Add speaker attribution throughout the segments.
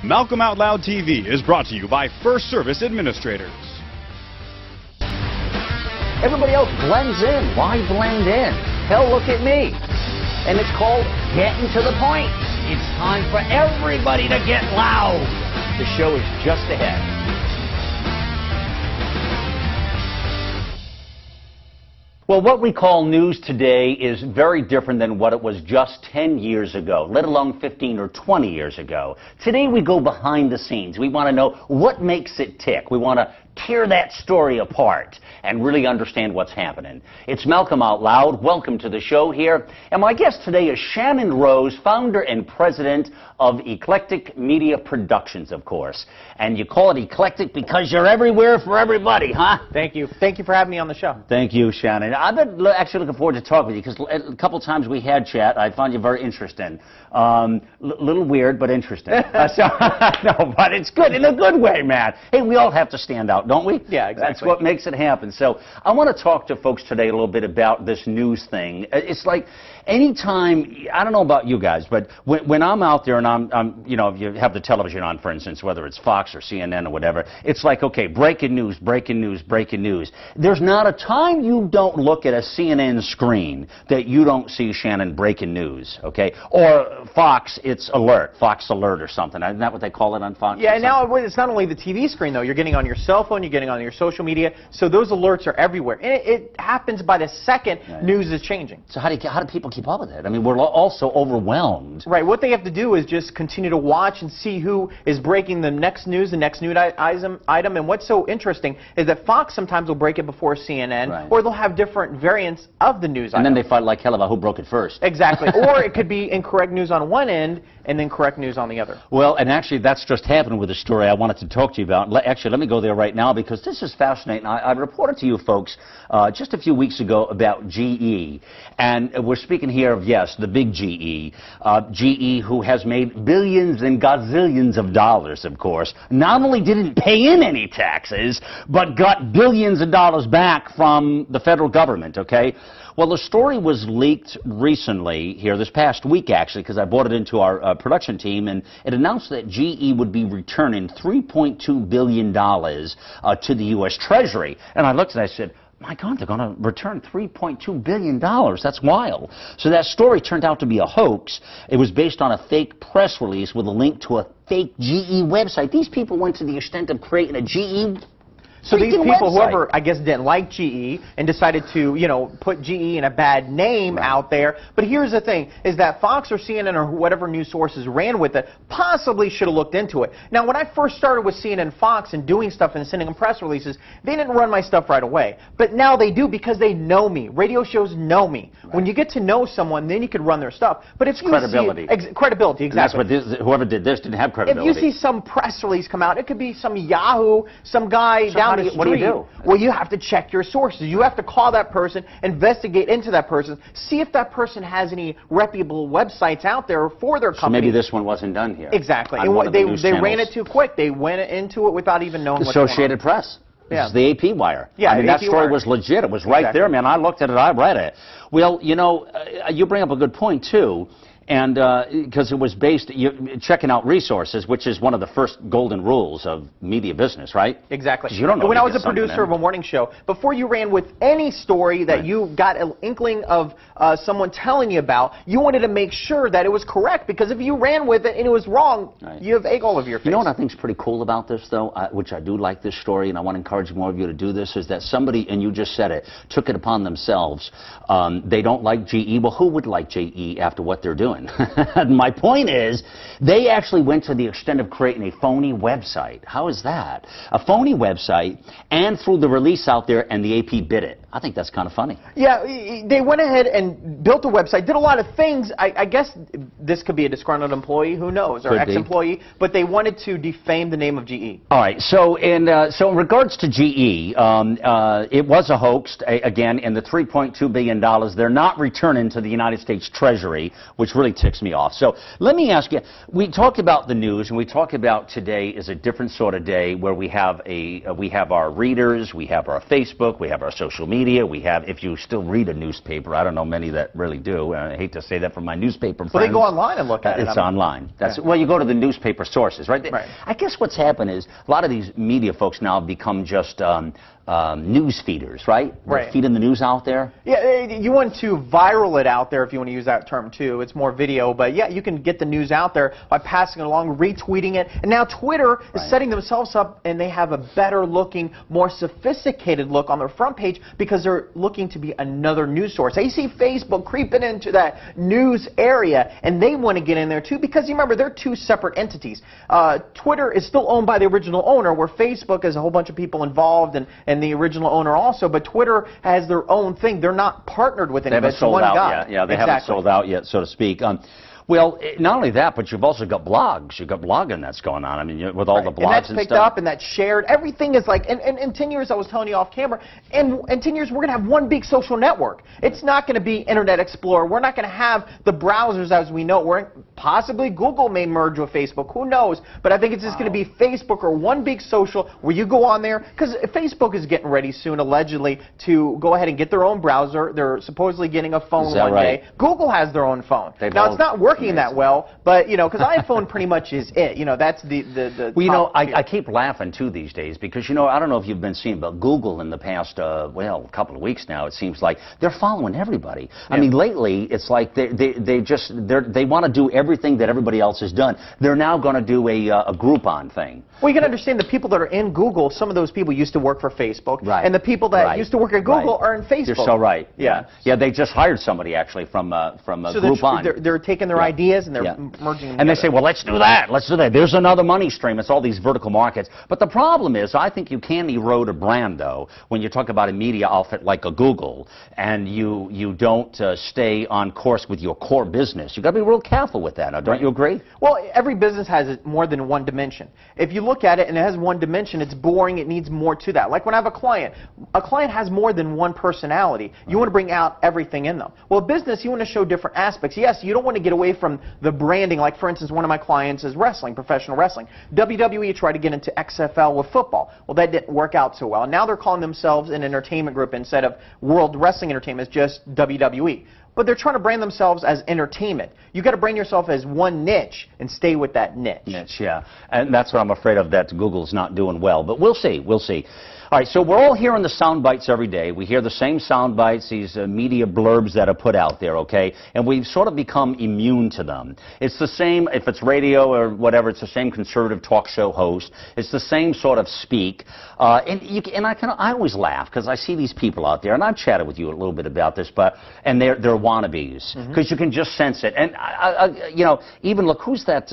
Speaker 1: Malcolm Out Loud TV is brought to you by First Service Administrators.
Speaker 2: Everybody else blends in. Why blend in? Hell, look at me. And it's called Getting to the Point. It's time for everybody to get loud. The show is just ahead. Well, what we call news today is very different than what it was just 10 years ago, let alone 15 or 20 years ago. Today we go behind the scenes. We want to know what makes it tick. We want to tear that story apart and really understand what's happening. It's Malcolm Out Loud. Welcome to the show here. And my guest today is Shannon Rose, founder and president of Eclectic Media Productions, of course. And you call it eclectic because you're everywhere for everybody, huh?
Speaker 3: Thank you. Thank you for having me on the show.
Speaker 2: Thank you, Shannon. I've been actually looking forward to talking with you because a couple times we had chat. I found you very interesting. Little weird, but interesting. No, but it's good in a good way, man. Hey, we all have to stand out, don't we?
Speaker 3: Yeah, exactly.
Speaker 2: That's what makes it happen. So I want to talk to folks today a little bit about this news thing. It's like anytime, I don't know about you guys, but when I'm out there and I'm you know, you have the television on, for instance, whether it's Fox or CNN or whatever, it's like, okay, breaking news, breaking news, breaking news. There's not a time you don't look at a CNN screen that you don't see Shannon breaking news, okay? Or Fox, it's alert, Fox Alert or something. Isn't that what they call it on Fox?
Speaker 3: Yeah, and now it's not only the TV screen, though. You're getting on your cell phone, you're getting on your social media, so those alerts are everywhere. And it happens by the second news is changing.
Speaker 2: So how do people keep up with it? I mean, we're all so overwhelmed.
Speaker 3: Right. What they have to do is just continue to watch and see who is breaking the next news item. And what's so interesting is that Fox sometimes will break it before CNN, or they'll have different variants of the news item.
Speaker 2: And then they fight like hell about who broke it first.
Speaker 3: Exactly. Or it could be incorrect news on one end and then correct news on the other.
Speaker 2: Well, and actually that's just happened with a story I wanted to talk to you about. Actually, let me go there right now because this is fascinating. I reported to you folks just a few weeks ago about GE. And we're speaking here of, yes, the big GE. GE, who has made billions and gazillions of dollars, of course, not only didn't pay in any taxes, but got billions of dollars back from the federal government, okay? Well, the story was leaked recently here, this past week actually, because I brought it into our production team, and it announced that GE would be returning $3.2 billion to the U.S. Treasury. And I looked and I said, my God, they're going to return $3.2 billion. That's wild. So that story turned out to be a hoax. It was based on a fake press release with a link to a fake GE website. These people went to the extent of creating a GE
Speaker 3: So these people, whoever, I guess, didn't like GE and decided to, you know, put GE in a bad name out there. But here's the thing, is that Fox or CNN or whatever news sources ran with it possibly should have looked into it. Now, when I first started with CNN Fox and doing stuff and sending them press releases, they didn't run my stuff right away. But now they do because they know me. Radio shows know me. When you get to know someone, then you can run their stuff. But if you
Speaker 2: credibility.
Speaker 3: Credibility, exactly.
Speaker 2: And that's what whoever did this didn't have credibility.
Speaker 3: If you see some press release come out, it could be some Yahoo, some guy down the street.
Speaker 2: What do you do?
Speaker 3: Well, you have to check your sources. You have to call that person, investigate into that person, see if that person has any reputable websites out there for their company.
Speaker 2: So maybe this one wasn't done here.
Speaker 3: Exactly. And they ran it too quick. They went into it without even knowing what's going on.
Speaker 2: Associated Press. This is the AP wire.
Speaker 3: Yeah,
Speaker 2: I mean, that story was legit. It was right there, man. I looked at it. I read it. Well, you know, you bring up a good point, too. And because it was based, checking out resources, which is one of the first golden rules of media business, right?
Speaker 3: Exactly.
Speaker 2: You don't know
Speaker 3: when I was a producer of a morning show, before you ran with any story that you got an inkling of someone telling you about, you wanted to make sure that it was correct, because if you ran with it and it was wrong, you have egg all over your face.
Speaker 2: You know what I think is pretty cool about this, though, which I do like this story, and I want to encourage more of you to do this, is that somebody, and you just said it, took it upon themselves. They don't like GE. Well, who would like GE after what they're doing? My point is, they actually went to the extent of creating a phony website. How is that? A phony website, and threw the release out there, and the AP bid it. I think that's kind of funny.
Speaker 3: Yeah, they went ahead and built a website, did a lot of things. I guess this could be a disgruntled employee, who knows, or ex-employee, but they wanted to defame the name of GE.
Speaker 2: All right, so in regards to GE, it was a hoax, again, and the $3.2 billion, they're not returning to the United States Treasury, which really really ticks me off. So let me ask you, we talk about the news, and we talk about today is a different sort of day where we have our readers, we have our Facebook, we have our social media, we have, if you still read a newspaper, I don't know many that really do, and I hate to say that from my newspaper friends.
Speaker 3: Well, they go online and look at it.
Speaker 2: It's online. Well, you go to the newspaper sources, right? I guess what's happened is a lot of these media folks now have become just news feeders, right? They're feeding the news out there.
Speaker 3: Yeah, you want to viral it out there if you want to use that term too. It's more video, but yeah, you can get the news out there by passing it along, retweeting it. And now Twitter is setting themselves up, and they have a better looking, more sophisticated look on their front page because they're looking to be another news source. They see Facebook creeping into that news area, and they want to get in there too because you remember they're two separate entities. Twitter is still owned by the original owner, where Facebook is a whole bunch of people involved and the original owner also, but Twitter has their own thing. They're not partnered with anybody.
Speaker 2: They haven't sold out yet. Yeah, they haven't sold out yet, so to speak. Well, not only that, but you've also got blogs. You've got blogging that's going on. I mean, with all the blogs and stuff.
Speaker 3: And that's picked up and that's shared. Everything is like, and in 10 years, I was telling you off camera, in 10 years, we're going to have one big social network. It's not going to be Internet Explorer. We're not going to have the browsers as we know. Possibly Google may merge with Facebook. Who knows? But I think it's just going to be Facebook or one big social where you go on there, because Facebook is getting ready soon, allegedly, to go ahead and get their own browser. They're supposedly getting a phone one day. Google has their own phone. Now, it's not working that well, but, you know, because iPhone pretty much is it. You know, that's the
Speaker 2: well, you know, I keep laughing, too, these days, because, you know, I don't know if you've been seeing, but Google in the past, well, a couple of weeks now, it seems like they're following everybody. I mean, lately, it's like they want to do everything that everybody else has done. They're now going to do a Groupon thing.
Speaker 3: Well, you can understand the people that are in Google, some of those people used to work for Facebook, and the people that used to work at Google are in Facebook.
Speaker 2: You're so right. Yeah, they just hired somebody, actually, from Groupon.
Speaker 3: They're taking their ideas and they're merging them
Speaker 2: and they say, well, let's do that. Let's do that. There's another money stream. It's all these vertical markets. But the problem is, I think you can erode a brand, though, when you talk about a media outfit like a Google, and you don't stay on course with your core business. You've got to be real careful with that. Now, don't you agree?
Speaker 3: Well, every business has more than one dimension. If you look at it and it has one dimension, it's boring. It needs more to that. Like when I have a client has more than one personality. You want to bring out everything in them. Well, business, you want to show different aspects. Yes, you don't want to get away from the branding. Like, for instance, one of my clients is wrestling, professional wrestling. WWE tried to get into XFL with football. Well, that didn't work out so well. Now they're calling themselves an entertainment group instead of World Wrestling Entertainment. It's just WWE. But they're trying to brand themselves as entertainment. You've got to brand yourself as one niche and stay with that niche.
Speaker 2: Yeah. And that's what I'm afraid of, that Google's not doing well. But we'll see. We'll see. All right, so we're all hearing the sound bites every day. We hear the same sound bites, these media blurbs that are put out there, okay? And we've sort of become immune to them. It's the same, if it's radio or whatever, it's the same conservative talk show host. It's the same sort of speak. I always laugh because I see these people out there, and I've chatted with you a little bit about this, and they're wannabes because you can just sense it. And you know, even look, who's that?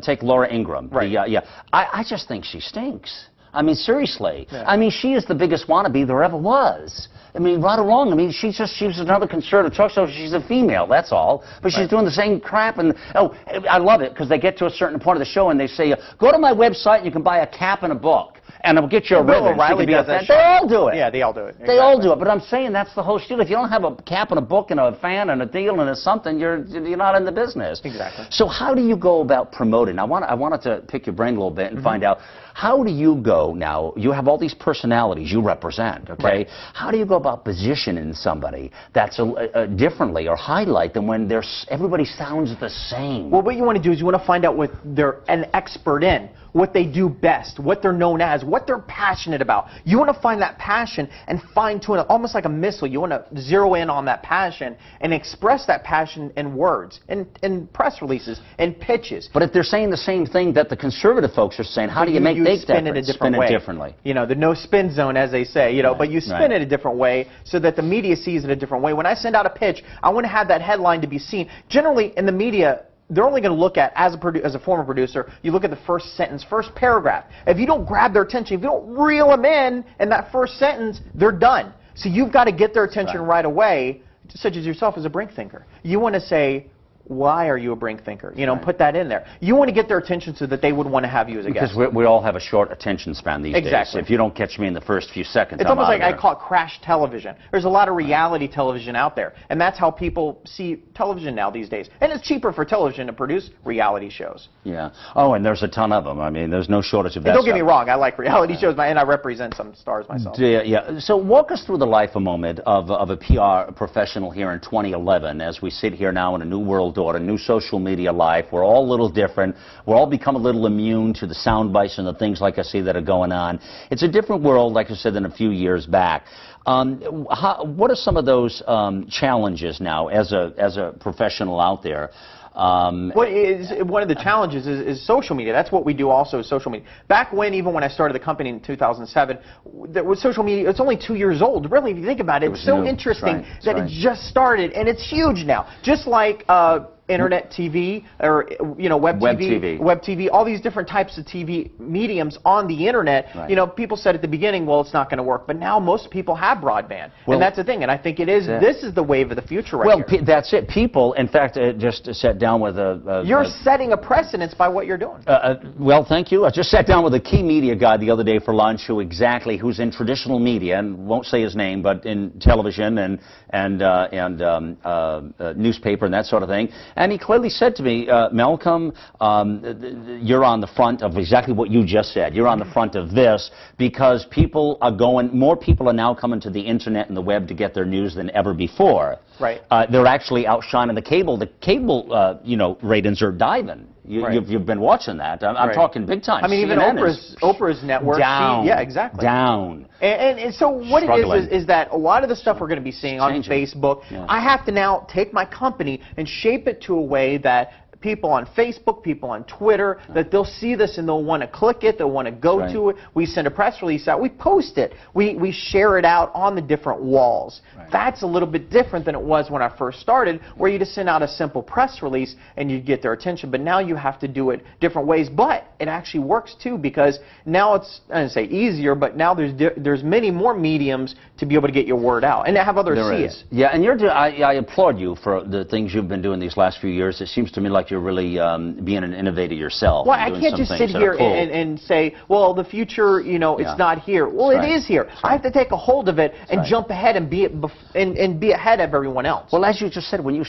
Speaker 2: Take Laura Ingraham.
Speaker 3: Right.
Speaker 2: I just think she stinks. I mean, seriously. I mean, she is the biggest wannabe there ever was. I mean, right or wrong. I mean, she was another conservative talk show. She's a female, that's all. But she's doing the same crap. And I love it because they get to a certain point of the show and they say, go to my website and you can buy a cap and a book. And it'll get you a ribbon. They all do it.
Speaker 3: Yeah, they all do it.
Speaker 2: They all do it. But I'm saying that's the whole deal. If you don't have a cap and a book and a fan and a deal and something, you're not in the business.
Speaker 3: Exactly.
Speaker 2: So how do you go about promoting? I wanted to pick your brain a little bit and find out, how do you go now? You have all these personalities you represent, okay? How do you go about positioning somebody that's differently or highlight them when everybody sounds the same?
Speaker 3: Well, what you want to do is you want to find out what they're an expert in, what they do best, what they're known as, what they're passionate about. You want to find that passion and fine-tune it, almost like a missile. You want to zero in on that passion and express that passion in words, in press releases, in pitches.
Speaker 2: But if they're saying the same thing that the conservative folks are saying, how do you make that
Speaker 3: spin it a different way?
Speaker 2: Differently.
Speaker 3: You know, the no spin zone, as they say, you know, but you spin it a different way so that the media sees it a different way. When I send out a pitch, I want to have that headline to be seen. Generally, in the media, they're only going to look at, as a former producer, you look at the first sentence, first paragraph. If you don't grab their attention, if you don't reel them in that first sentence, they're done. So you've got to get their attention right away, such as yourself as a break thinker. You want to say, why are you a brink thinker? You know, put that in there. You want to get their attention so that they would want to have you as a guest.
Speaker 2: Because we all have a short attention span these days. If you don't catch me in the first few seconds,
Speaker 3: it's almost like I call it crash television. There's a lot of reality television out there, and that's how people see television now these days. And it's cheaper for television to produce reality shows.
Speaker 2: Yeah. Oh, and there's a ton of them. I mean, there's no shortage of that.
Speaker 3: And don't get me wrong, I like reality shows, and I represent some stars myself.
Speaker 2: Yeah. So walk us through the life a moment of a PR professional here in 2011 as we sit here now in a new world order, new social media life. We're all a little different. We're all become a little immune to the sound bites and the things like I see that are going on. It's a different world, like I said, than a few years back. What are some of those challenges now as a professional out there?
Speaker 3: One of the challenges is social media. That's what we do also, social media. Back when, even when I started the company in 2007, there was social media, it's only 2 years old. Really, if you think about it, it's so interesting that it just started, and it's huge now. Just like internet TV or web TV, all these different types of TV mediums on the internet. You know, people said at the beginning, well, it's not going to work, but now most people have broadband, and that's the thing. And I think it is. This is the wave of the future, right here.
Speaker 2: That's it. People, in fact, just sat down with
Speaker 3: You're setting a precedence by what you're doing.
Speaker 2: Well, thank you. I just sat down with a key media guy the other day for lunch, who's in traditional media, and won't say his name, but in television and newspaper and that sort of thing. And he clearly said to me, Malcolm, you're on the front of exactly what you just said. You're on the front of this because more people are now coming to the internet and the web to get their news than ever before.
Speaker 3: Right.
Speaker 2: They're actually outshining the cable. The cable, ratings are diving. You've been watching that. I'm talking big time.
Speaker 3: I mean, even Oprah's network.
Speaker 2: Down.
Speaker 3: Yeah, exactly.
Speaker 2: Down.
Speaker 3: And so what it is that a lot of the stuff we're going to be seeing on Facebook, I have to now take my company and shape it to a way that people on Facebook, people on Twitter, that they'll see this and they'll want to click it, they'll want to go to it. We send a press release out, we post it, we share it out on the different walls. That's a little bit different than it was when I first started, where you just send out a simple press release and you get their attention. But now you have to do it different ways. But it actually works too, because now it's, I don't say easier, but now there's many more mediums to be able to get your word out and to have others see it.
Speaker 2: Yeah, and I applaud you for the things you've been doing these last few years. It seems to me like you're really being an innovator yourself.
Speaker 3: Well, I can't just sit here and say, well, the future, it's not here. Well, it is here. I have to take a hold of it and jump ahead and be ahead of everyone else.
Speaker 2: Well, as you just said, when you